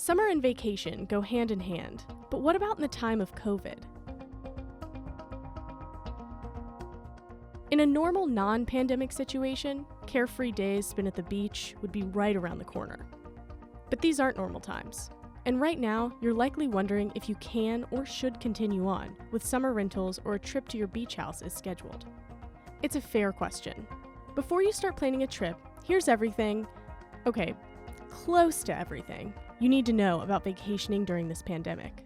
Summer and vacation go hand in hand, but what about in the time of COVID? In a normal non-pandemic situation, carefree days spent at the beach would be right around the corner. But these aren't normal times. And right now, you're likely wondering if you can or should continue on with summer rentals or a trip to your beach house is scheduled. It's a fair question. Before you start planning a trip, here's everything, close to everything, you need to know about vacationing during this pandemic.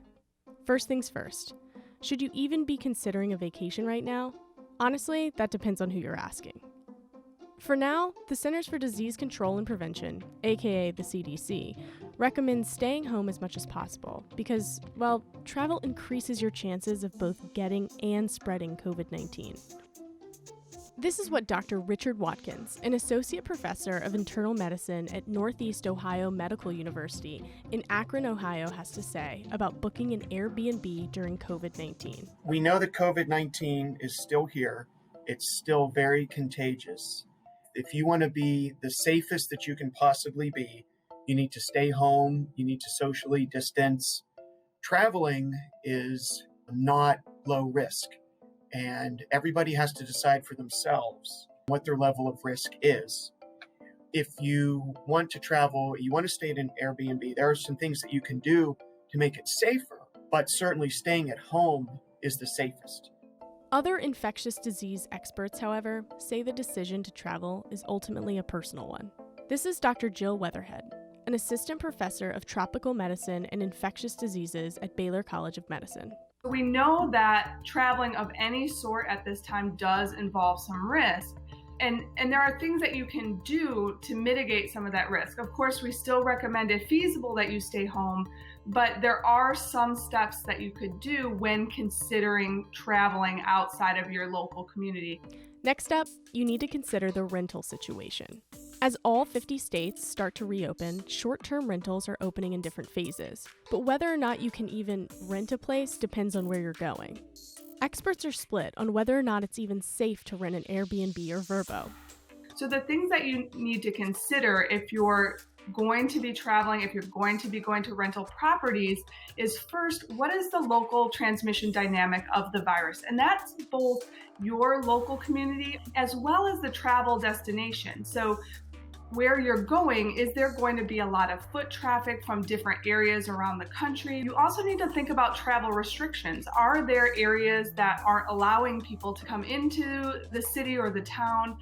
First things first, should you even be considering a vacation right now? Honestly, that depends on who you're asking. For now, the Centers for Disease Control and Prevention, aka the CDC, recommends staying home as much as possible because, well, travel increases your chances of both getting and spreading COVID-19. This is what Dr. Richard Watkins, an associate professor of internal medicine at Northeast Ohio Medical University in Akron, Ohio, has to say about booking an Airbnb during COVID-19. We know that COVID-19 is still here. It's still very contagious. If you want to be the safest that you can possibly be, you need to stay home, you need to socially distance. Traveling is not low risk. And everybody has to decide for themselves what their level of risk is. If you want to travel, you want to stay at an Airbnb, there are some things that you can do to make it safer, but certainly staying at home is the safest. Other infectious disease experts, however, say the decision to travel is ultimately a personal one. This is Dr. Jill Weatherhead, an assistant professor of tropical medicine and infectious diseases at Baylor College of Medicine. We know that traveling of any sort at this time does involve some risk. And there are things that you can do to mitigate some of that risk. Of course, we still recommend, if feasible, that you stay home, but there are some steps that you could do when considering traveling outside of your local community. Next up, you need to consider the rental situation. As all 50 states start to reopen, short-term rentals are opening in different phases. But whether or not you can even rent a place depends on where you're going. Experts are split on whether or not it's even safe to rent an Airbnb or Vrbo. So the things that you need to consider if you're going to be traveling, if you're going to be going to rental properties, is first, what is the local transmission dynamic of the virus? And that's both your local community as well as the travel destination. So where you're going, is there going to be a lot of foot traffic from different areas around the country? You also need to think about travel restrictions. Are there areas that aren't allowing people to come into the city or the town?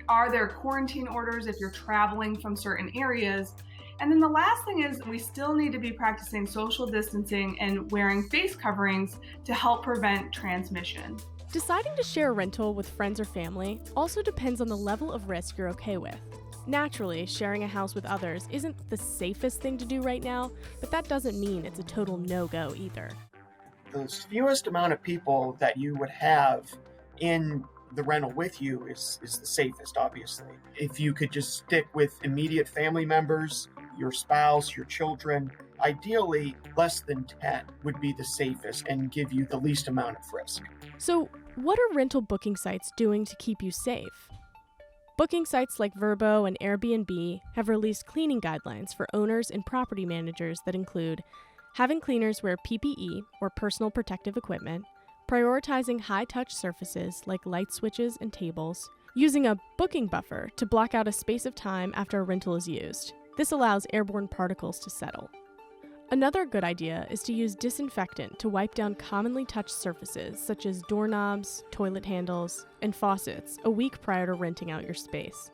Are there quarantine orders if you're traveling from certain areas? And then the last thing is we still need to be practicing social distancing and wearing face coverings to help prevent transmission. Deciding to share a rental with friends or family also depends on the level of risk you're okay with. Naturally, sharing a house with others isn't the safest thing to do right now, but that doesn't mean it's a total no-go either. The fewest amount of people that you would have in the rental with you is the safest, obviously. If you could just stick with immediate family members, your spouse, your children, ideally less than 10 would be the safest and give you the least amount of risk. So, what are rental booking sites doing to keep you safe? Booking sites like Vrbo and Airbnb have released cleaning guidelines for owners and property managers that include having cleaners wear PPE or personal protective equipment, prioritizing high-touch surfaces like light switches and tables, using a booking buffer to block out a space of time after a rental is used. This allows airborne particles to settle. Another good idea is to use disinfectant to wipe down commonly touched surfaces such as doorknobs, toilet handles, and faucets a week prior to renting out your space.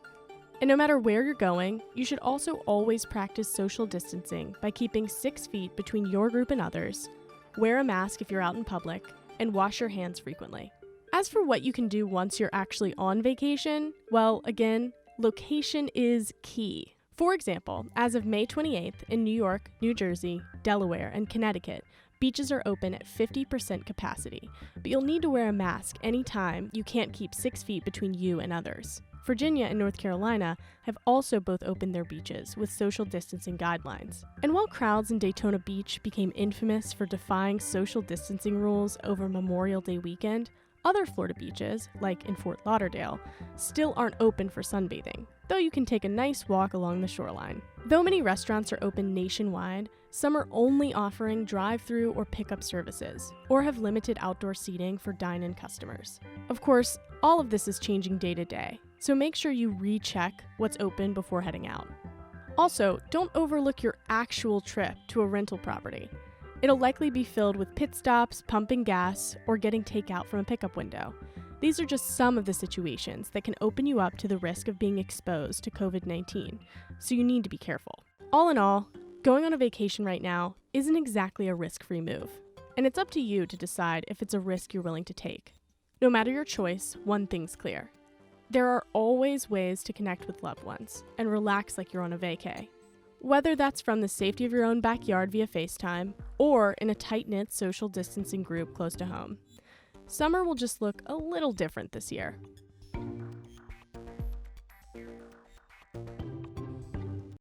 And no matter where you're going, you should also always practice social distancing by keeping 6 feet between your group and others, wear a mask if you're out in public, and wash your hands frequently. As for what you can do once you're actually on vacation, well, again, location is key. For example, as of May 28th in New York, New Jersey, Delaware, and Connecticut, beaches are open at 50% capacity, but you'll need to wear a mask anytime you can't keep 6 feet between you and others. Virginia and North Carolina have also both opened their beaches with social distancing guidelines. And while crowds in Daytona Beach became infamous for defying social distancing rules over Memorial Day weekend, Other Florida beaches, like in Fort Lauderdale, still aren't open for sunbathing, though you can take a nice walk along the shoreline. Though many restaurants are open nationwide, some are only offering drive-through or pickup services, or have limited outdoor seating for dine-in customers. Of course, all of this is changing day to day, so make sure you recheck what's open before heading out. Also, don't overlook your actual trip to a rental property. It'll likely be filled with pit stops, pumping gas, or getting takeout from a pickup window. These are just some of the situations that can open you up to the risk of being exposed to COVID-19, so you need to be careful. All in all, going on a vacation right now isn't exactly a risk-free move, and it's up to you to decide if it's a risk you're willing to take. No matter your choice, one thing's clear. There are always ways to connect with loved ones and relax like you're on a vacay. Whether that's from the safety of your own backyard via FaceTime or in a tight-knit social distancing group close to home. Summer will just look a little different this year.